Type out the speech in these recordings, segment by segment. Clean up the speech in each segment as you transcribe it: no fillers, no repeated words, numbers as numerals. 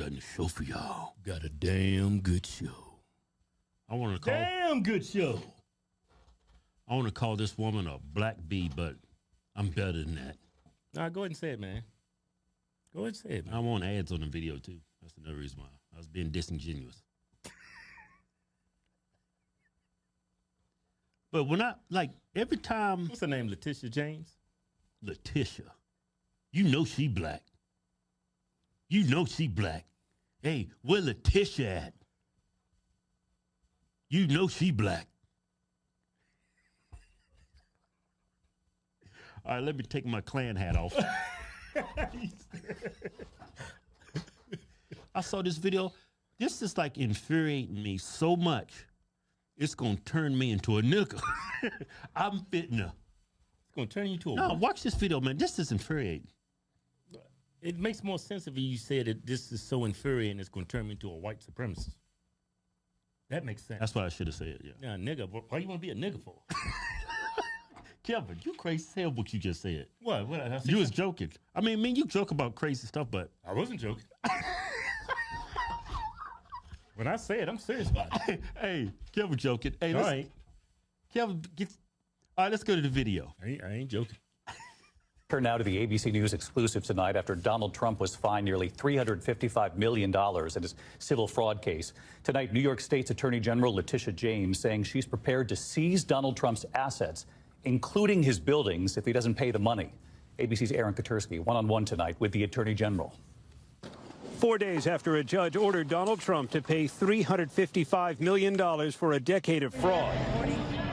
got a show for y'all. Got a damn good show. I want to call. Damn good show. I want to call this woman a black bee, but I'm better than that. Nah, go ahead and say it, man. Go ahead and say it, man. I want ads on the video, too. That's another reason why. I was being disingenuous. But when I, like, every time... What's her name, Letitia James? Letitia. You know she black. You know she black. Hey, where Letitia at? You know she black. All right, let me take my Klan hat off. I saw this video. This is like infuriating me so much. It's going to turn me into a nigga. I'm fitting her. It's going to turn you into a No, watch this video, man. This is infuriating. It makes more sense if you said that this is so infuriating it's going to turn me into a white supremacist. That makes sense. That's what I should have said, yeah. Yeah, nigga. Why you want to be a nigga for? Kevin, you crazy as hell what you just said. What? You was joking. I mean, you joke about crazy stuff, but... I wasn't joking. When I say it, I'm serious about it. Hey, Kevin joking. Hey, all right. Kevin, all right, let's go to the video. I ain't joking. Turn now to the ABC News exclusive tonight after Donald Trump was fined nearly $355 million in his civil fraud case. Tonight, New York State's Attorney General Letitia James saying she's prepared to seize Donald Trump's assets, including his buildings, if he doesn't pay the money. ABC's Aaron Katersky, one-on-one tonight with the Attorney General. 4 days after a judge ordered Donald Trump to pay $355 million for a decade of fraud,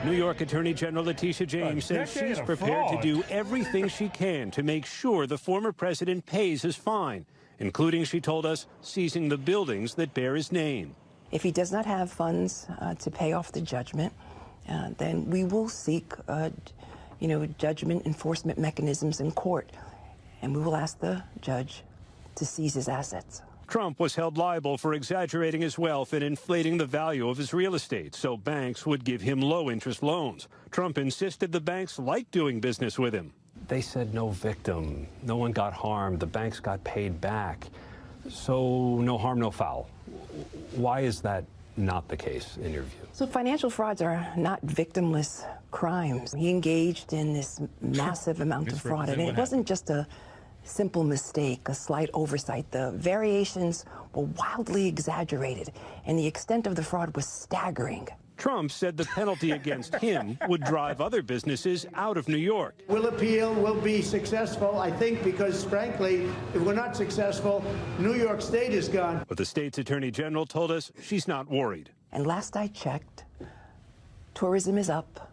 New York Attorney General Letitia James says she's prepared to do everything she can to make sure the former president pays his fine, including, she told us, seizing the buildings that bear his name. If he does not have funds to pay off the judgment, then we will seek, judgment enforcement mechanisms in court, and we will ask the judge to seize his assets. Trump was held liable for exaggerating his wealth and inflating the value of his real estate so banks would give him low-interest loans. Trump insisted the banks liked doing business with him. They said no victim, no one got harmed, the banks got paid back. So no harm, no foul. Why is that not the case in your view? So financial frauds are not victimless crimes. He engaged in this massive amount of fraud, and it wasn't just a simple mistake, a slight oversight. The variations were wildly exaggerated, and the extent of the fraud was staggering. Trump said the penalty against him would drive other businesses out of New York. We'll appeal, we'll be successful, I think, because, frankly, if we're not successful, New York State is gone. But the state's attorney general told us she's not worried. And last I checked, tourism is up,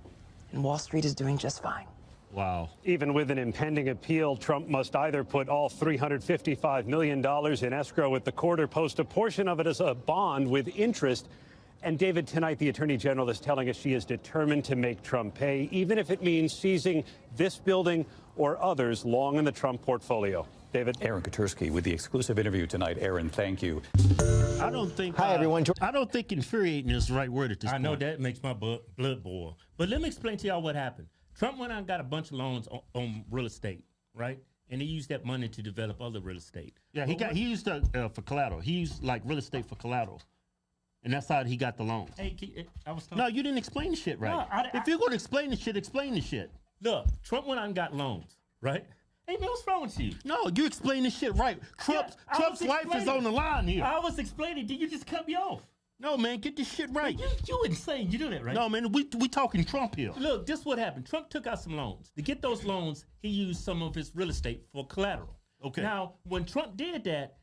and Wall Street is doing just fine. Wow. Even with an impending appeal, Trump must either put all $355 million in escrow at the court or post a portion of it as a bond with interest. And David, tonight the Attorney General is telling us she is determined to make Trump pay, even if it means seizing this building or others long in the Trump portfolio. David? Aaron Katersky with the exclusive interview tonight. Aaron, thank you. I don't think... Hi, everyone. I don't think infuriating is the right word at this point. I know that makes my blood boil. But let me explain to y'all what happened. Trump went out and got a bunch of loans on real estate, right? And he used that money to develop other real estate. Yeah, he used for collateral. He used like real estate for collateral. And that's how he got the loans. Hey, I was talking. No, you didn't explain the shit right. No, if you're going to explain the shit, explain the shit. Look, Trump went out and got loans, right? Hey, man, what's wrong with you? No, you explain the shit right. Trump's life is on the line here. I was explaining. Did you just cut me off? No, man, get this shit right. You insane. You do that, right? No, man, we talking Trump here. Look, this is what happened. Trump took out some loans. To get those loans, he used some of his real estate for collateral. Okay. Now, when Trump did that,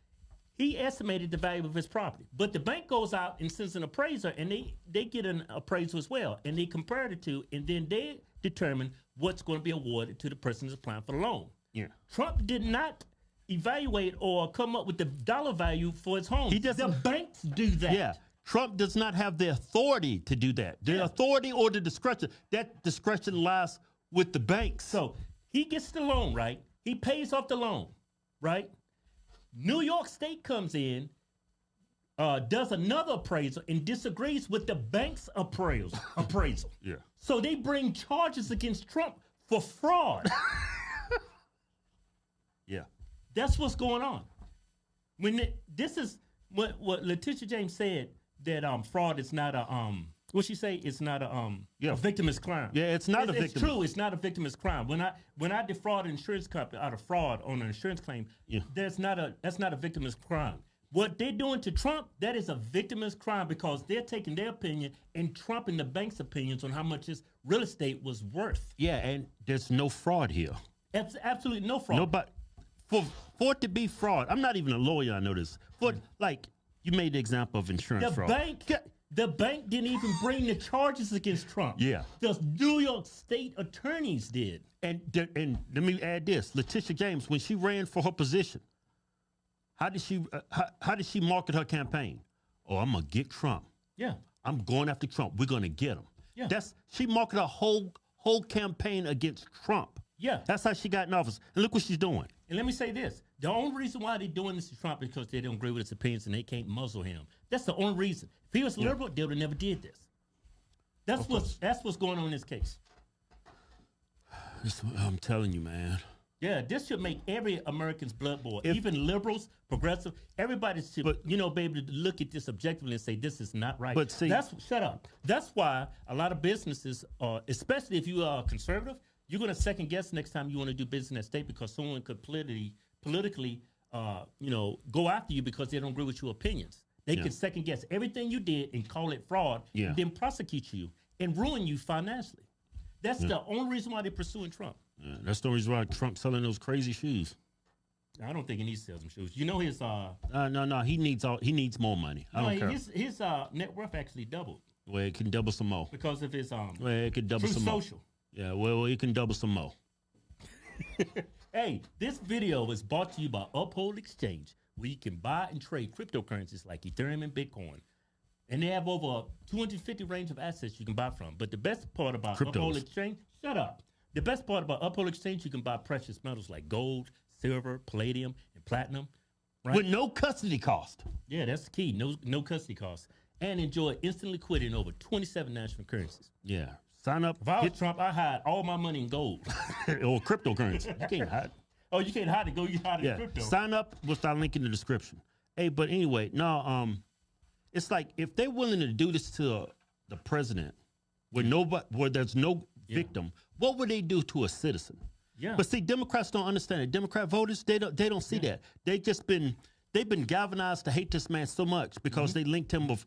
he estimated the value of his property. But the bank goes out and sends an appraiser, and they get an appraisal as well. And they compare the two, and then they determine what's going to be awarded to the person that's applying for the loan. Yeah. Trump did not evaluate or come up with the dollar value for his home. He doesn't. The banks do that. Yeah. Trump does not have the authority to do that. The authority or the discretion, that discretion lies with the banks. So he gets the loan, right? He pays off the loan, right? New York State comes in, does another appraisal and disagrees with the bank's appraisal. Yeah. So they bring charges against Trump for fraud. Yeah. That's what's going on. This is what Letitia James said that fraud is not a what she say? It's not a victimless crime. Yeah, it's not a victim. It's true. It's not a victimless crime. When I defraud an insurance company out of fraud on an insurance claim, that's not a victimless crime. What they're doing to Trump, that is a victimless crime because they're taking their opinion and trumping the bank's opinions on how much his real estate was worth. Yeah, and there's no fraud here. Absolutely no fraud. Nobody for it to be fraud. I'm not even a lawyer. I know this. But like you made the example of insurance fraud. The bank didn't even bring the charges against Trump. Yeah. The New York State attorneys did. And let me add this: Letitia James, when she ran for her position, how did she market her campaign? Oh, I'm gonna get Trump. Yeah. I'm going after Trump. We're gonna get him. Yeah. She marketed her whole campaign against Trump. Yeah. That's how she got in office. And look what she's doing. And let me say this. The only reason why they're doing this to Trump is because they don't agree with his opinions and they can't muzzle him. That's the only reason. If he was liberal, they would have never did this. That's what's going on in this case. I'm telling you, man. Yeah, this should make every American's blood boil. Even liberals, progressive, everybody should, be able to look at this objectively and say this is not right. But see, shut up. That's why a lot of businesses, especially if you are conservative, you're going to second guess next time you want to do business in that state because someone could politically, go after you because they don't agree with your opinions. They could second guess everything you did and call it fraud, and then prosecute you and ruin you financially. That's the only reason why they're pursuing Trump. Yeah, that's the reason why Trump's selling those crazy shoes. I don't think he needs to sell some shoes. You know his no, he needs more money. I don't care. His net worth actually doubled. Well, it can double some more. Because of his it could double some more. Social. Yeah, well, it can double some more. Hey, this video is brought to you by Uphold Exchange, where you can buy and trade cryptocurrencies like Ethereum and Bitcoin. And they have over 250 range of assets you can buy from. But the best part about Uphold Exchange, shut up. The best part about Uphold Exchange, you can buy precious metals like gold, silver, palladium, and platinum. Right? With no custody cost. Yeah, that's the key. No custody cost. And enjoy instant liquidity in over 27 national currencies. Yeah. Sign up. If I was Trump, I hide all my money in gold. Or cryptocurrency. You can't hide. Oh, you can't hide it. You hide it in crypto. Sign up with our link in the description. Hey, but anyway, no, it's like if they're willing to do this to the president where there's no victim, what would they do to a citizen? Yeah. But see, Democrats don't understand it. Democrat voters, they don't see that. They've been galvanized to hate this man so much because they linked him with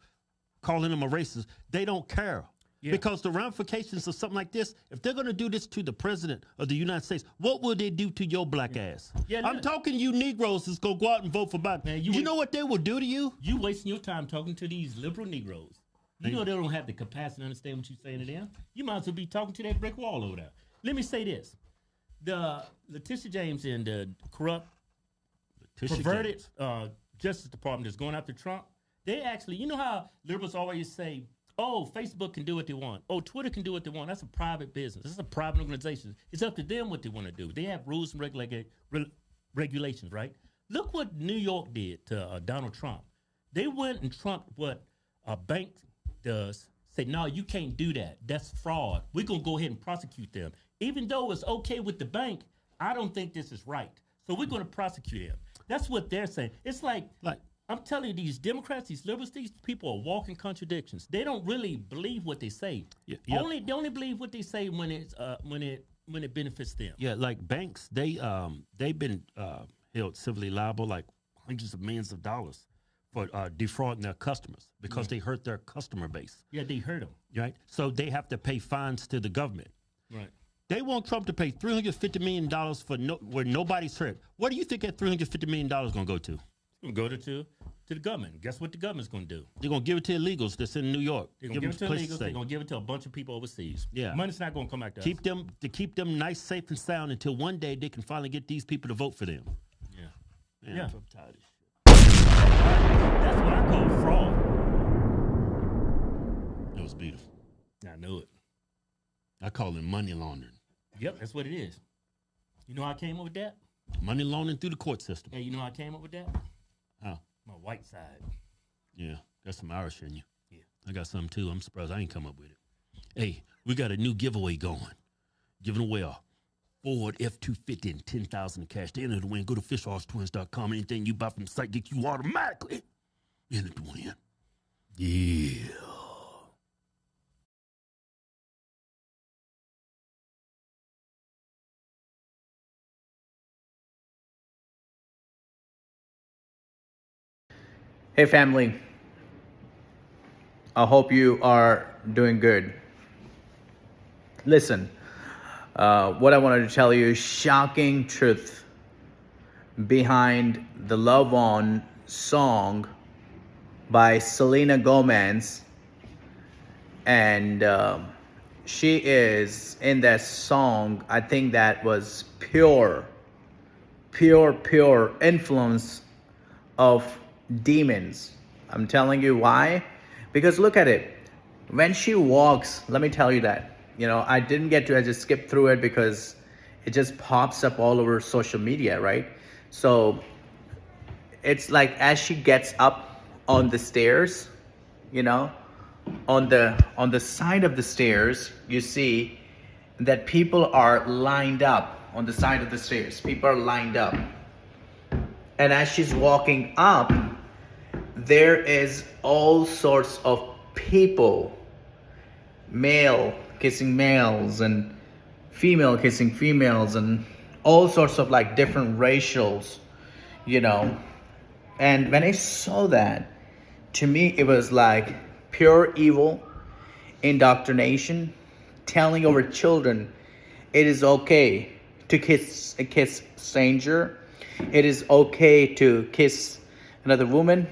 calling him a racist. They don't care. Yeah. Because the ramifications of something like this, if they're going to do this to the president of the United States, what will they do to your black ass? Yeah, I'm talking to you Negroes that's going to go out and vote for Biden. Man, you know what they will do to you? You wasting your time talking to these liberal Negroes. You know they don't have the capacity to understand what you're saying to them. You might as well be talking to that brick wall over there. Let me say this. The Letitia James and the corrupt, perverted Justice Department that's going after Trump, they actually, you know how liberals always say, oh, Facebook can do what they want. Oh, Twitter can do what they want. That's a private business. This is a private organization. It's up to them what they want to do. They have rules and regulations, right? Look what New York did to Donald Trump. They went and trumped what a bank does. Say, no, you can't do that. That's fraud. We're going to go ahead and prosecute them. Even though it's okay with the bank, I don't think this is right. So we're going to prosecute them. That's what they're saying. It's like I'm telling you, these Democrats, these liberals, these people are walking contradictions. They don't really believe what they say. They only believe what they say when it benefits them. Yeah, like banks, they've been held civilly liable like hundreds of millions of dollars for defrauding their customers because they hurt their customer base. Yeah, they hurt them. Right, so they have to pay fines to the government. Right. They want Trump to pay $350 million for where nobody's hurt. What do you think that $350 million is going to go to? It's going to go to the government. Guess what the government's going to do? They're going to give it to illegals that's in New York. They're going to give it to illegals. They're going to give it to a bunch of people overseas. Yeah. Money's not going to come back to us. Keep them nice, safe, and sound until one day they can finally get these people to vote for them. Yeah. Man, I'm tired of this shit. That's what I call fraud. It was beautiful. I knew it. I call it money laundering. Yep, that's what it is. You know how I came up with that? Money laundering through the court system. Hey, you know how I came up with that? How? My white side. Yeah, got some Irish in you. Yeah. I got some too. I'm surprised I ain't come up with it. Hey, we got a new giveaway going. Giving away a Ford F-250 and $10,000 in cash. To enter the win, go to fishalsTwins.com. Anything you buy from the site gets you automatically in it to win. Yeah. Hey family, I hope you are doing good. Listen, what I wanted to tell you is shocking truth behind the Love On song by Selena Gomez. And she is in that song, I think that was pure influence of demons. I'm telling you why. Because look at it. When she walks, let me tell you that. I didn't get to, I just skipped through it because it just pops up all over social media, right? So it's like as she gets up on the stairs, on the side of the stairs, you see that people are lined up on the side of the stairs. People are lined up. And as she's walking up, there is all sorts of people, male kissing males and female kissing females and all sorts of like different racials, And when I saw that, to me, it was like pure evil, indoctrination, telling our children it is okay to kiss stranger. It is okay to kiss another woman.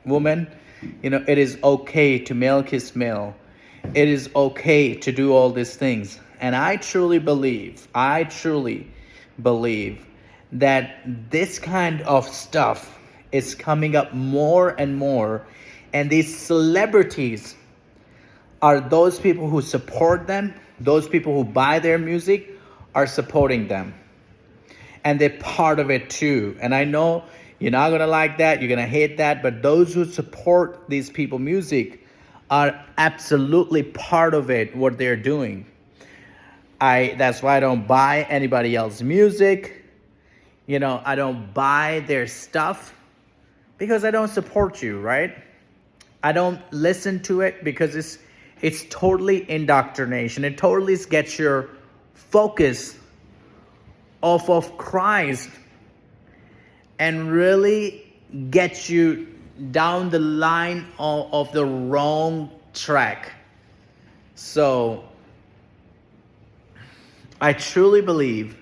It is okay to male kiss male. It is okay to do all these things. And I truly believe that this kind of stuff is coming up more and more. And these celebrities are those people who support them. Those people who buy their music are supporting them. And they're part of it too. And I know you're not going to like that. You're going to hate that. But those who support these people music are absolutely part of it, what they're doing. That's why I don't buy anybody else's music. I don't buy their stuff because I don't support you, right? I don't listen to it because it's totally indoctrination. It totally gets your focus off of Christ and really gets you down the line of the wrong track. So I truly believe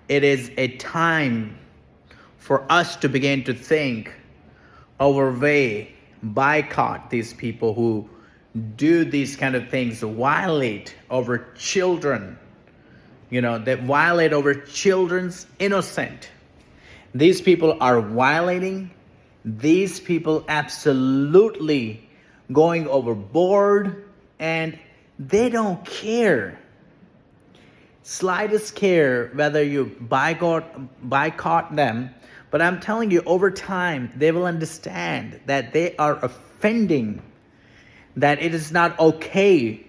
it is a time for us to begin to think our way, boycott these people who do these kind of things, violate our children, that violate our children's innocence. These people are violating. These people absolutely going overboard, and they don't care. Slightest care whether you boycott them. But I'm telling you, over time, they will understand that they are offending, that it is not okay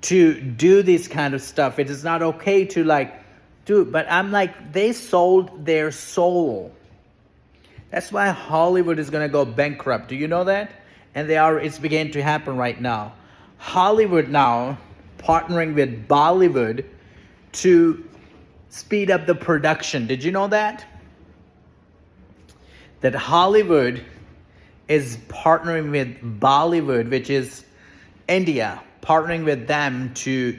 to do this kind of stuff. It is not okay to do. But I'm like, they sold their soul. That's why Hollywood is going to go bankrupt. Do you know that? And it's beginning to happen right now. Hollywood now partnering with Bollywood to speed up the production. Did you know that? That Hollywood is partnering with Bollywood, which is India, partnering with them to,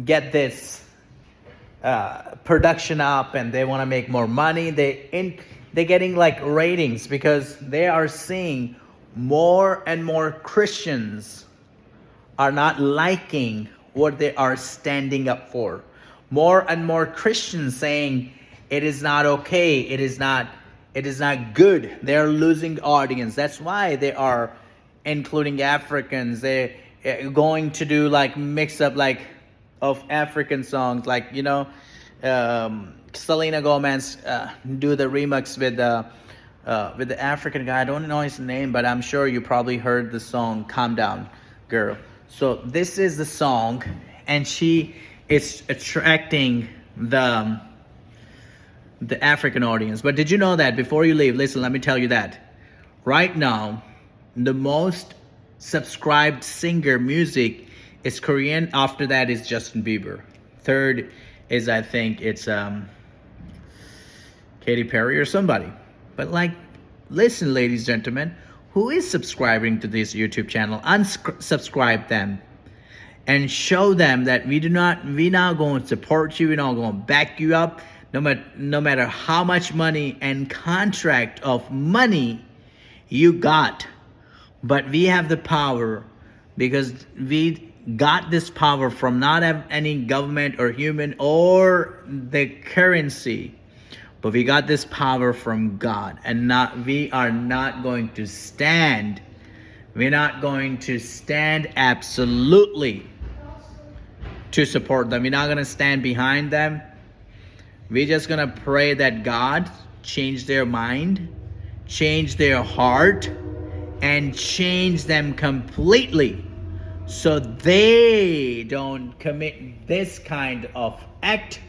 get this production up, and they want to make more money. They're getting ratings because they are seeing more and more Christians are not liking what they are standing up for. More and more Christians saying it is not okay. It is not good. They are losing audience. That's why they are including Africans. They're going to do mix up of African songs, Selena Gomez do the remix with the African guy. I don't know his name, but I'm sure you probably heard the song "Calm Down, Girl." So this is the song, and she is attracting the the African audience. But did you know that before you leave, listen, let me tell you that right now, the most subscribed singer music is Korean. After that is Justin Bieber. Third is, I think it's Katy Perry or somebody. But like, listen, ladies and gentlemen, who is subscribing to this YouTube channel? Unsubscribe them and show them that we not going to support you. We're not going to back you up, no matter how much money and contract of money you got. But we have the power because we got this power from not any government or human or the currency, but we got this power from God. And we are not going to stand. We're not going to stand absolutely to support them. We're not going to stand behind them. We're just going to pray that God change their mind, change their heart, and change them completely so they don't commit this kind of act,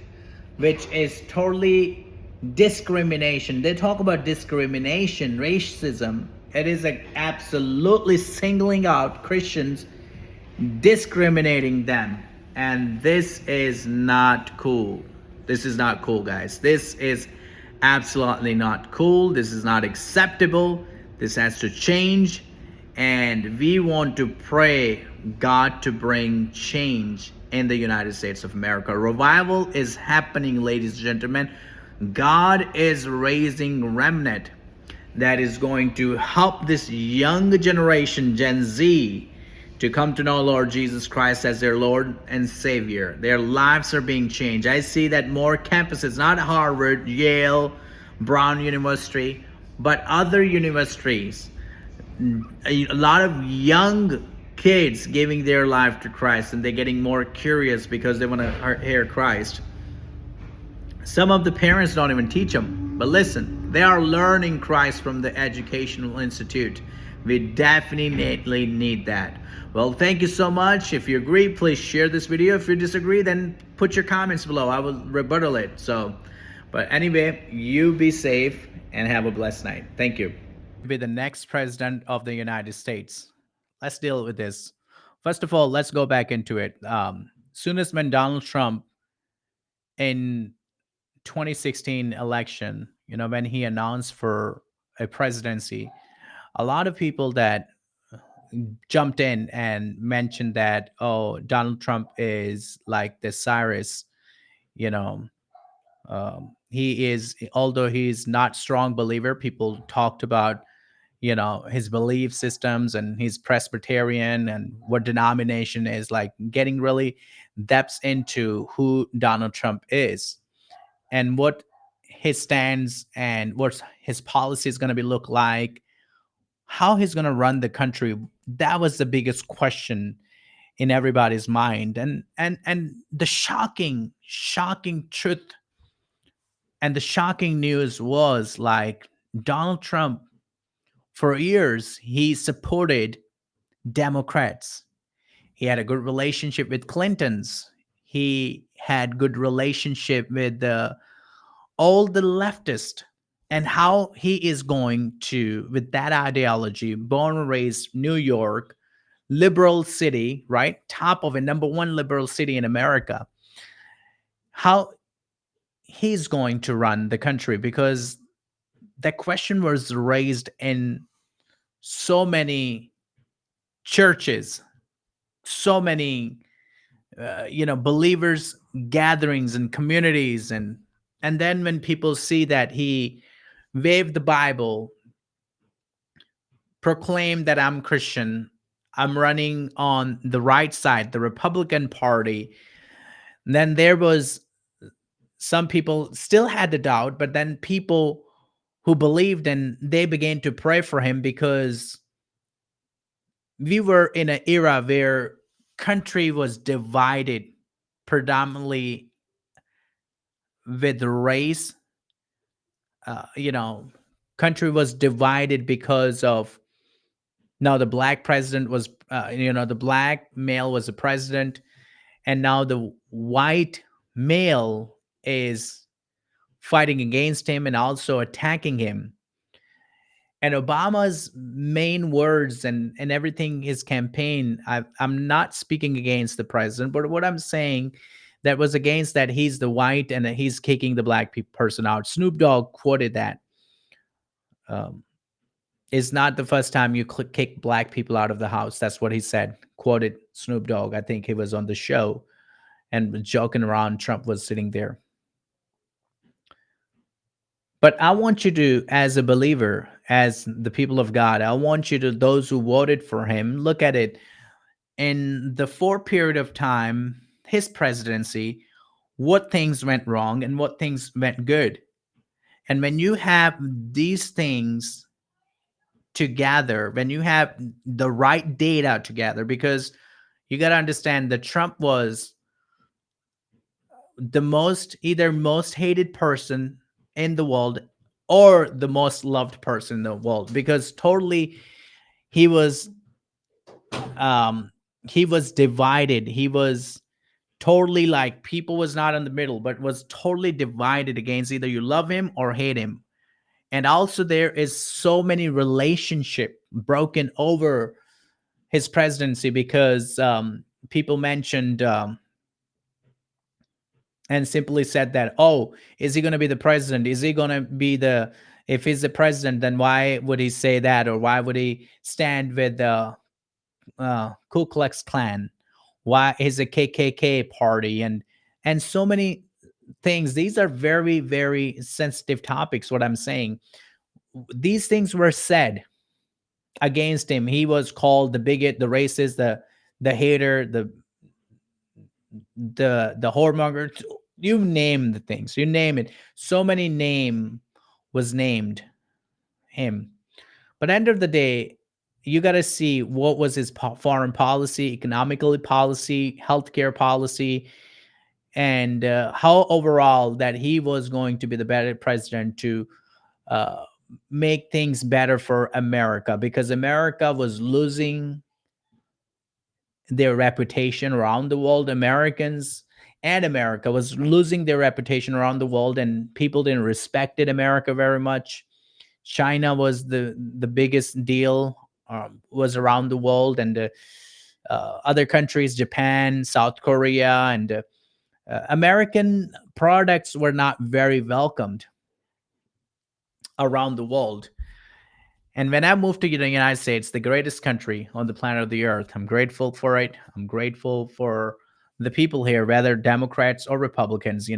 which is totally discrimination. They talk about discrimination, racism. It is like absolutely singling out Christians, discriminating them. And this is not cool. This is not cool, guys. This is absolutely not cool. This is not acceptable. This has to change. And we want to pray God to bring change in the United States of America. Revival is happening, ladies and gentlemen. God is raising remnant that is going to help this young generation, Gen Z, to come to know Lord Jesus Christ as their Lord and Savior. Their lives are being changed. I see that more campuses, not Harvard, Yale, Brown University, but other universities, a lot of young kids giving their life to Christ, and they're getting more curious because they want to hear Christ. Some of the parents don't even teach them, but listen, they are learning Christ from the educational institute. We definitely need that. Well, thank you so much. If you agree, please share this video. If you disagree, then put your comments below. I will rebuttal it. But anyway, you be safe and have a blessed night. Thank you. Be the next president of the United States. Let's deal with this. First of all, let's go back into it. Soon as when Donald Trump in 2016 election, when he announced for a presidency, a lot of people that jumped in and mentioned that, oh, Donald Trump is like the Cyrus, he is, although he's not strong believer, people talked about, his belief systems, and he's Presbyterian and what denomination is, like getting really depths into who Donald Trump is and what his stance and what his policy is going to be look like, how he's going to run the country. That was the biggest question in everybody's mind. And the shocking truth and the shocking news was, like, Donald Trump, for years, he supported Democrats. He had a good relationship with Clintons. He had good relationship with all the leftists. And how he is going to, with that ideology, born and raised New York, liberal city, right? Top of a #1 liberal city in America. How he's going to run the country, because that question was raised in so many churches, so many, believers gatherings and communities. And then when people see that he waved the Bible, proclaimed that I'm Christian, I'm running on the right side, the Republican Party, then there was some people still had the doubt, but then people who believed, and they began to pray for him, because we were in an era where country was divided predominantly with race. Country was divided because of, now the black president was, the black male was the president, and now the white male is fighting against him and also attacking him. And Obama's main words and everything, his campaign, I'm not speaking against the president, but what I'm saying that was against that he's the white and that he's kicking the black person out. Snoop Dogg quoted that. It's not the first time you kick black people out of the house. That's what he said. Quoted Snoop Dogg. I think he was on the show and joking around. Trump was sitting there. But I want you to, as a believer, as the people of God, I want you to, those who voted for him, look at it in the 4 period of time, his presidency, what things went wrong and what things went good. And when you have these things together, when you have the right data together, because you got to understand that Trump was the most hated person in the world or the most loved person in the world, because totally he was divided. He was totally like, people was not in the middle, but was totally divided against either you love him or hate him. And also there is so many relationship broken over his presidency because people mentioned and simply said that, oh, is he going to be the president? Is he going to be if he's the president, then why would he say that? Or why would he stand with the Ku Klux Klan? Why is a KKK party? And so many things. These are very, very sensitive topics, what I'm saying. These things were said against him. He was called the bigot, the racist, the hater, the whoremonger, you name the things, you name it. So many name was named him. But end of the day, you got to see what was his foreign policy, economical policy, healthcare policy, and how overall that he was going to be the better president to make things better for America, because America was losing their reputation around the world. Americans and America was losing their reputation around the world, and people didn't respect America very much. China was the biggest deal, was around the world, and other countries, Japan, South Korea, and American products were not very welcomed around the world. And when I moved to the United States, the greatest country on the planet of the earth, I'm grateful for it. I'm grateful for the people here, whether Democrats or Republicans.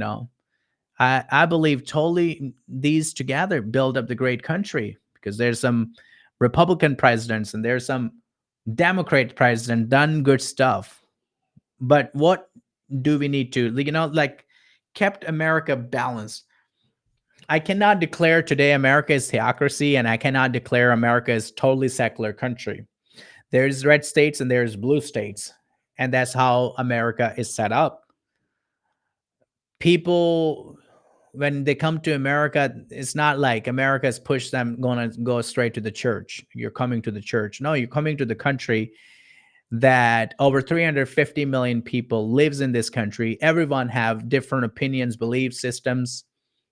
I believe totally these together build up the great country, because there's some Republican presidents and there's some Democrat president done good stuff. But what do we need to, like, kept America balanced? I cannot declare today America is theocracy, and I cannot declare America is totally secular country. There's red states and there's blue states, and that's how America is set up. People, when they come to America, it's not like America's pushed them going to go straight to the church. You're coming to the church. No, you're coming to the country that over 350 million people lives in this country. Everyone have different opinions, belief systems,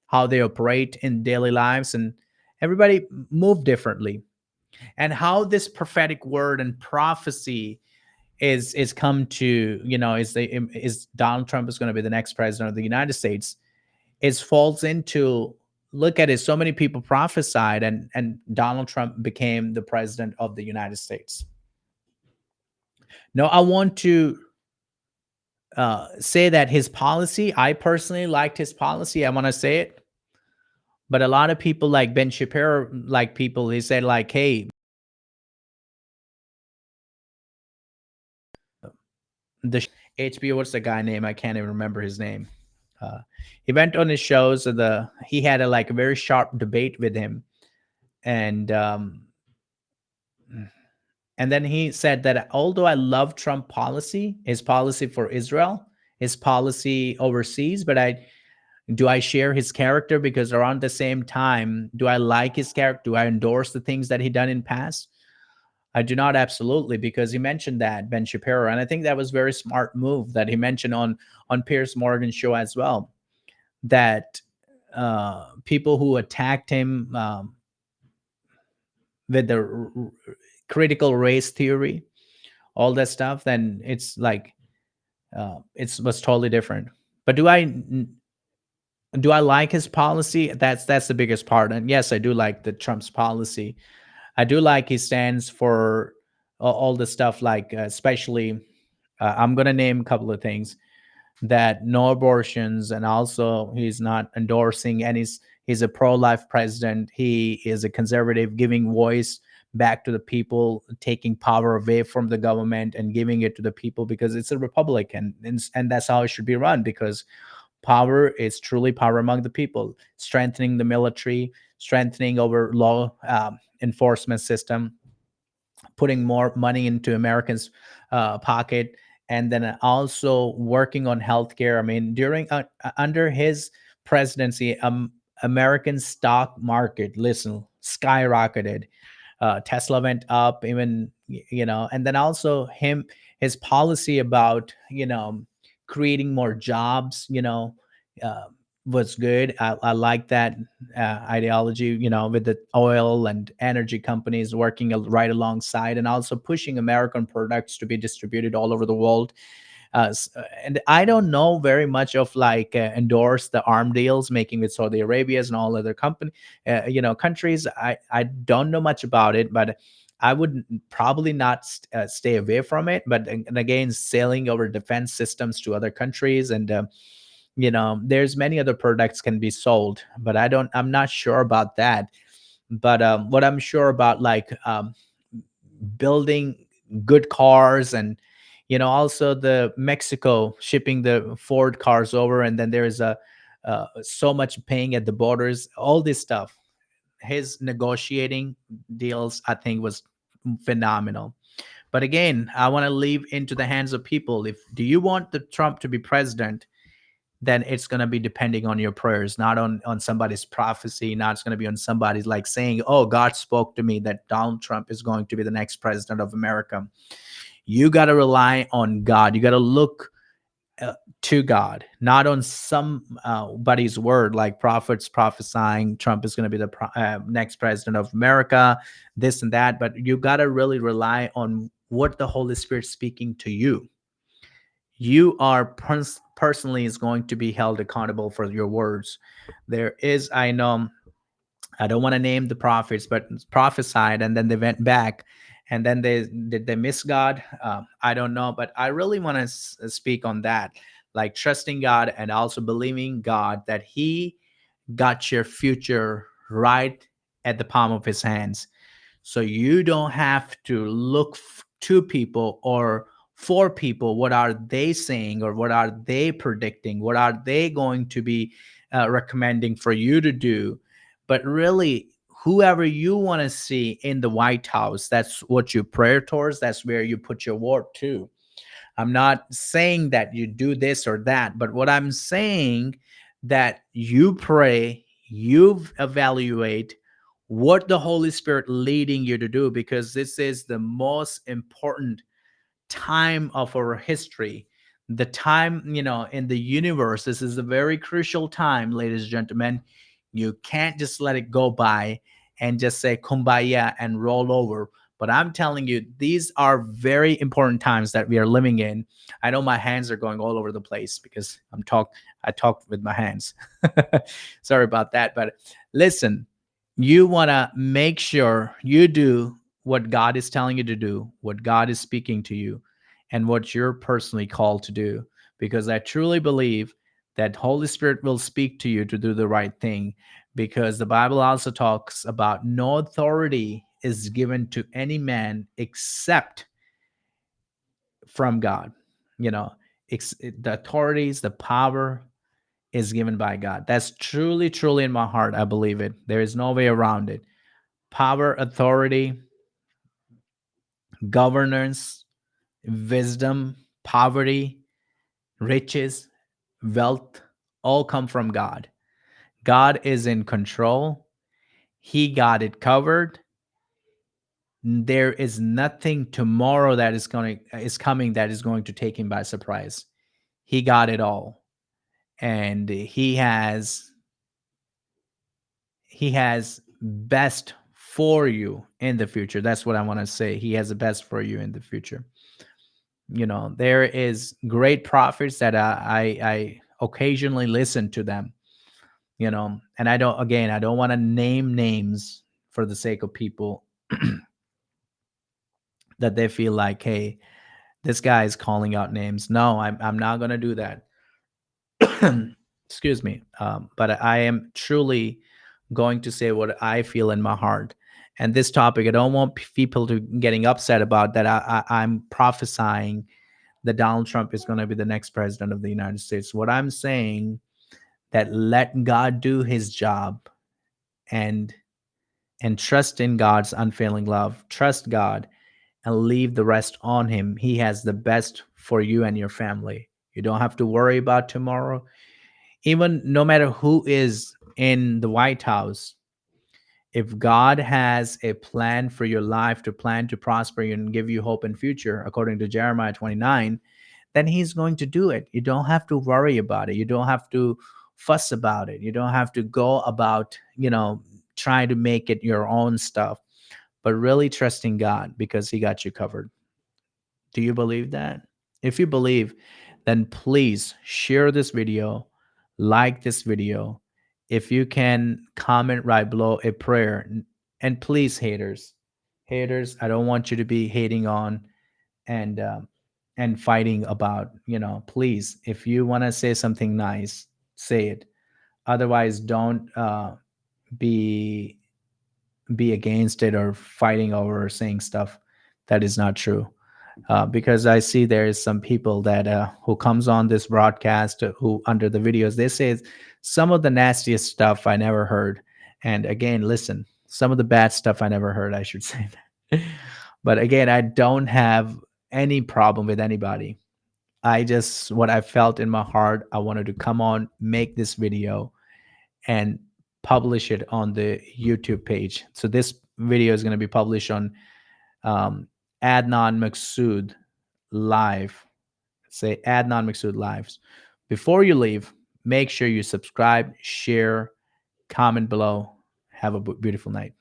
how they operate in daily lives, and everybody move differently. And how this prophetic word and prophecy is come to, is Donald Trump is going to be the next president of the United States, is falls into, look at it, so many people prophesied, and Donald Trump became the president of the United States. Now, I want to say that his policy, I personally liked his policy. I want to say it. But a lot of people like Ben Shapiro, they said like, hey, the HBO, what's the guy name? I can't even remember his name. He went on his shows, he had a very sharp debate with him. And then he said that although I love Trump policy, his policy for Israel, his policy overseas, but do I share his character? Because around the same time, do I like his character? Do I endorse the things that he done in past? I do not, absolutely, because he mentioned that, Ben Shapiro, and I think that was a very smart move that he mentioned on Piers Morgan's show as well, that people who attacked him with the critical race theory, all that stuff, then it's like it was totally different. But do I like his policy? That's the biggest part. And yes, I do like the Trump's policy. I do like he stands for all the stuff, like especially I'm gonna name a couple of things: that no abortions, and also he's not endorsing, and he's a pro-life president. He is a conservative, giving voice back to the people, taking power away from the government and giving it to the people, because it's a republic, and that's how it should be run, because power is truly power among the people. Strengthening the military, strengthening our law enforcement system, putting more money into Americans' pocket, and then also working on healthcare. I mean, during under his presidency, American stock market, listen, skyrocketed. Tesla went up, even, and then also his policy about creating more jobs, uh, was good. I like that ideology, with the oil and energy companies working right alongside, and also pushing American products to be distributed all over the world. And I don't know very much of like endorse the arm deals making with Saudi Arabia's and all other countries. I don't know much about it, but I would probably not stay away from it. But and again, selling our defense systems to other countries, and there's many other products can be sold, but I'm not sure about that. But what I'm sure about, like building good cars, and also the Mexico shipping the Ford cars over, and then there's a so much paying at the borders, all this stuff. His negotiating deals, I think, was phenomenal. But again, I want to leave into the hands of people. If do you want the Trump to be president, then it's going to be depending on your prayers, not on somebody's prophecy. Not it's going to be on somebody's like saying, oh, God spoke to me that Donald Trump is going to be the next president of America. You got to rely on God. You got to look to God, not on somebody's word, like prophets prophesying Trump is going to be the next president of America, this and that. But you got to really rely on what the Holy Spirit speaking to you. You are personally is going to be held accountable for your words. There is, I know, I don't want to name the prophets, but prophesied, and then they went back, and then did they miss God? I don't know, but I really want to speak on that, like trusting God and also believing God that He got your future right at the palm of His hands. So you don't have to look to people or for people. What are they saying, or what are they predicting? What are they going to be recommending for you to do? But really, whoever you want to see in the White House, that's what you pray towards. That's where you put your word to. I'm not saying that you do this or that, but what I'm saying that you pray, you evaluate what the Holy Spirit leading you to do, because this is the most important time of our history. The time, in the universe, this is a very crucial time, ladies and gentlemen. You can't just let it go by and just say kumbaya and roll over. But I'm telling you, these are very important times that we are living in. I know my hands are going all over the place because I talk with my hands. Sorry about that. But listen, you want to make sure you do what God is telling you to do, what God is speaking to you, and what you're personally called to do. Because I truly believe that Holy Spirit will speak to you to do the right thing. Because the Bible also talks about no authority is given to any man except from God. The authorities, the power is given by God. That's truly, truly in my heart. I believe it. There is no way around it. Power, authority, governance, wisdom, poverty, riches, wealth, all come from God. God is in control. He got it covered. There is nothing tomorrow that is coming that is going to take him by surprise. He got it all. And he has he has best for you in the future. That's what I want to say. He has the best for you in the future. You know, there is great prophets that I occasionally listen to them, you know, and I don't want to name names for the sake of people that they feel like, hey, this guy is calling out names. No, I'm not going to do that. Excuse me. But I am truly going to say what I feel in my heart. And this topic, I don't want people to getting upset about that. I'm prophesying that Donald Trump is going to be the next president of the United States. What I'm saying, that let God do his job, and trust in God's unfailing love. Trust God and leave the rest on him. He has the best for you and your family. You don't have to worry about tomorrow. Even no matter who is in the White House, if God has a plan for your life, to plan to prosper you and give you hope and future, according to Jeremiah 29, then he's going to do it. You don't have to worry about it. You don't have to fuss about it. You don't have to go about, trying to make it your own stuff, but really trusting God because he got you covered. Do you believe that? If you believe, then please share this video, like this video. If you can, comment right below a prayer. And please, haters, I don't want you to be hating on and fighting about, please, if you want to say something nice, say it. Otherwise, don't be against it or fighting over or saying stuff that is not true. Because I see there is some people that who comes on this broadcast, who under the videos, they say some of the nastiest stuff I never heard. And again, listen, some of the bad stuff I never heard, I should say that. But again, I don't have any problem with anybody. What I felt in my heart, I wanted to come on, make this video and publish it on the YouTube page. So this video is going to be published on Adnan Maqsood Live. Say Adnan Maqsood Lives. Before you leave, make sure you subscribe, share, comment below. Have a beautiful night.